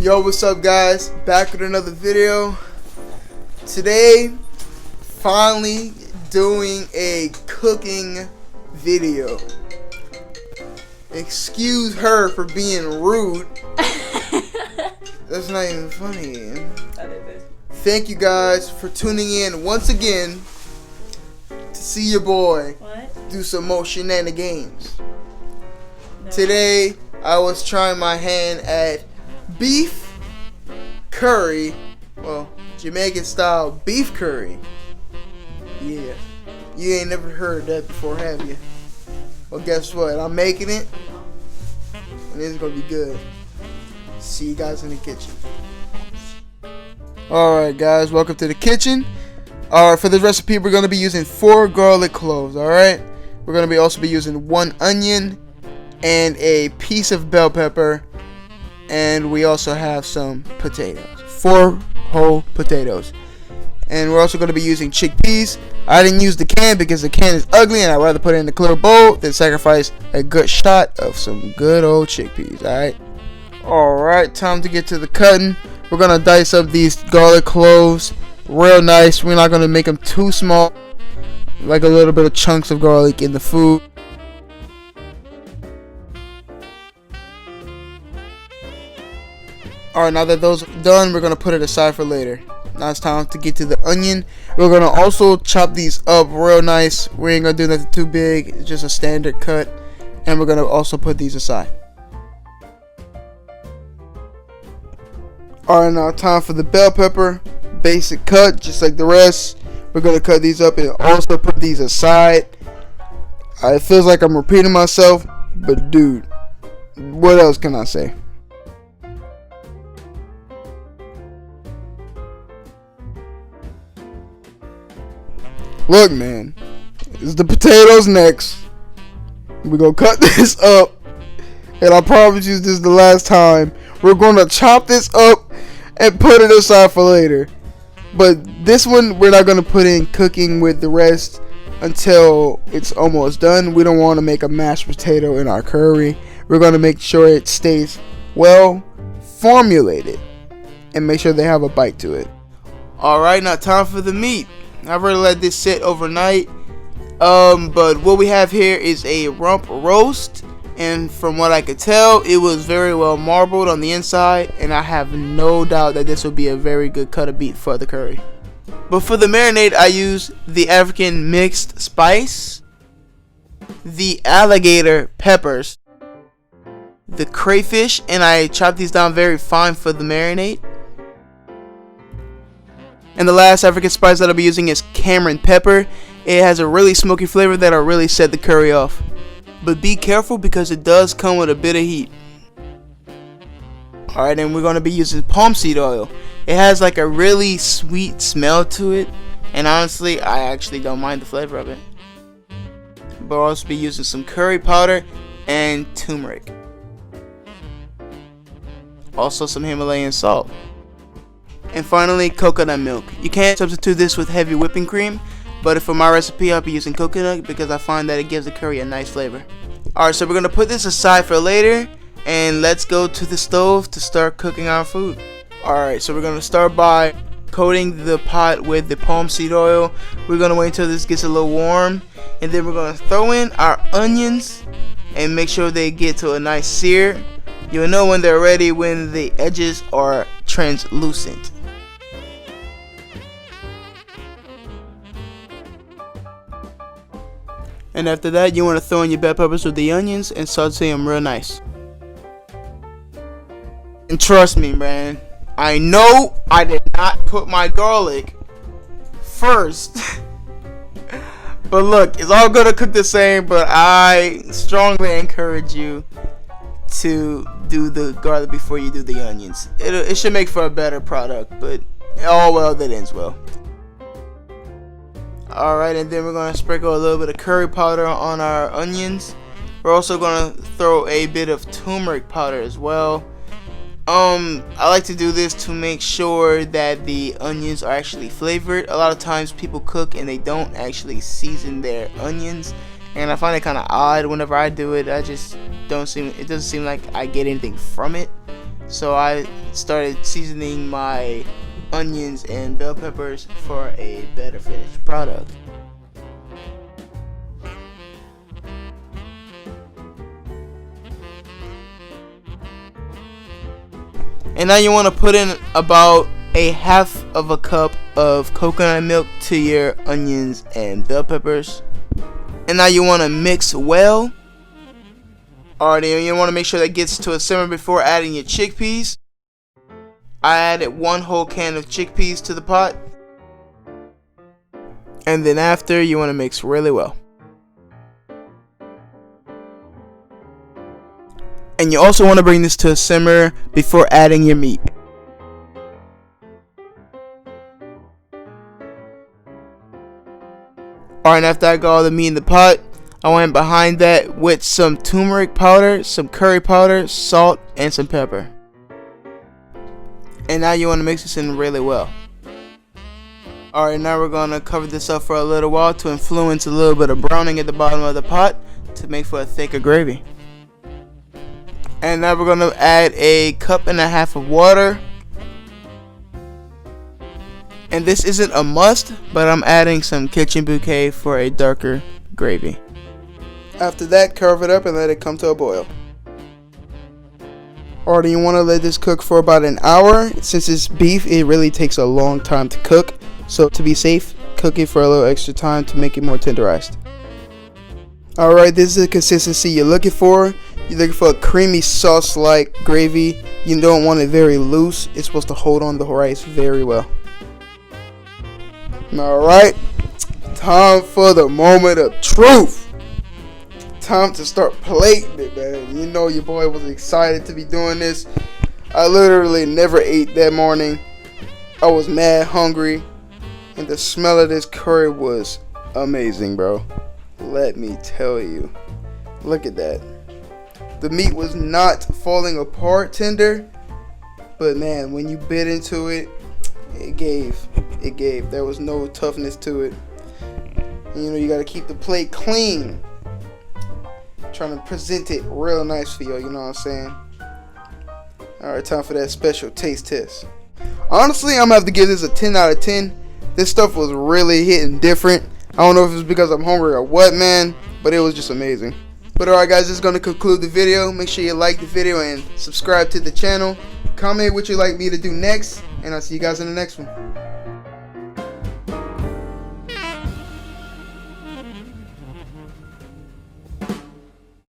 Yo, what's up guys? Back with another video. Today, finally doing a cooking video. Excuse her for being rude. That's not even funny. Thank you guys for tuning in once again to see your boy do some more shenanigans. No. Today, I was trying my hand at beef curry, well, Jamaican style beef curry. Yeah, you ain't never heard that before, have you? Well, guess what? I'm making it, and it's gonna be good. See you guys in the kitchen. Alright guys, welcome to the kitchen. Alright, for this recipe we're gonna be using 4 garlic cloves, alright? We're gonna also be using 1 onion and a piece of bell pepper. And we also have some potatoes. 4 whole potatoes. And we're also going to be using chickpeas. I didn't use the can because the can is ugly and I'd rather put it in the clear bowl than sacrifice a good shot of some good old chickpeas. Alright? Alright, time to get to the cutting. We're going to dice up these garlic cloves real nice. We're not going to make them too small. Like a little bit of chunks of garlic in the food. Alright, now that those are done, we're going to put it aside for later. Now it's time to get to the onion. We're going to also chop these up real nice. We ain't going to do nothing too big. It's just a standard cut. And we're going to also put these aside. Alright, now time for the bell pepper. Basic cut, just like the rest. We're going to cut these up and also put these aside. It feels like I'm repeating myself, but dude, what else can I say? Look, man, it's the potatoes next. We're gonna cut this up, and I promise you this is the last time. We're gonna chop this up and put it aside for later. But this one, we're not gonna put in cooking with the rest until it's almost done. We don't want to make a mashed potato in our curry. We're gonna make sure it stays well formulated and make sure they have a bite to it. Alright, now time for the meat. I've already let this sit overnight, but what we have here is a rump roast, and from what I could tell, it was very well marbled on the inside, and I have no doubt that this will be a very good cut of beef for the curry. But for the marinade, I use the African mixed spice, the alligator peppers, the crayfish, and I chopped these down very fine for the marinade. And the last African spice that I'll be using is Cameron pepper. It has a really smoky flavor that'll really set the curry off. But be careful because it does come with a bit of heat. Alright, and we're going to be using palm seed oil. It has like a really sweet smell to it. And honestly, I actually don't mind the flavor of it. But I'll also be using some curry powder and turmeric. Also some Himalayan salt. And finally, coconut milk. You can't substitute this with heavy whipping cream, but for my recipe, I'll be using coconut because I find that it gives the curry a nice flavor. Alright, so we're going to put this aside for later, and let's go to the stove to start cooking our food. Alright, so we're going to start by coating the pot with the palm seed oil. We're going to wait until this gets a little warm, and then we're going to throw in our onions and make sure they get to a nice sear. You'll know when they're ready when the edges are translucent. And after that, you want to throw in your bell peppers with the onions and saute them real nice. And trust me, man, I know I did not put my garlic first. But look, it's all gonna cook the same, but I strongly encourage you to do the garlic before you do the onions. It should make for a better product, but all well that ends well. Alright, and then we're going to sprinkle a little bit of curry powder on our onions. We're also going to throw a bit of turmeric powder as well. I like to do this to make sure that the onions are actually flavored. A lot of times people cook and they don't actually season their onions, and I find it kind of odd whenever I do it. It doesn't seem like I get anything from it. so I started seasoning my onions and bell peppers for a better finished product. And now you want to put in about a half of a cup of coconut milk to your onions and bell peppers. And now you want to mix well. Alright, you want to make sure that gets to a simmer before adding your chickpeas. I added 1 whole can of chickpeas to the pot. And then after, you want to mix really well. And you also want to bring this to a simmer before adding your meat. Alright, after I got all the meat in the pot, I went behind that with some turmeric powder, some curry powder, salt, and some pepper. And now you want to mix this in really well. Alright, now we're going to cover this up for a little while to influence a little bit of browning at the bottom of the pot to make for a thicker gravy. And now we're going to add a cup and a half of water. And this isn't a must, but I'm adding some kitchen bouquet for a darker gravy. After that, cover it up and let it come to a boil. Or do you want to let this cook for about an hour? Since it's beef, it really takes a long time to cook. So to be safe, cook it for a little extra time to make it more tenderized. Alright, this is the consistency you're looking for. You're looking for a creamy sauce-like gravy. You don't want it very loose. It's supposed to hold on the rice very well. Alright, time for the moment of truth. Time to start plating it, man. You know your boy was excited to be doing this. I literally never ate that morning. I was mad hungry. And the smell of this curry was amazing, bro. Let me tell you. Look at that. The meat was not falling apart tender, but man, when you bit into it, it gave. There was no toughness to it. And, you know, you gotta keep the plate clean. Trying to present it real nice for you, you know what I'm saying? Alright, time for that special taste test. Honestly, I'm gonna have to give this a 10 out of 10. This stuff was really hitting different. I don't know if it's because I'm hungry or what, man, but it was just amazing. But alright guys, this is going to conclude the video. Make sure you like the video and subscribe to the channel. Comment what you'd like me to do next, and I'll see you guys in the next one.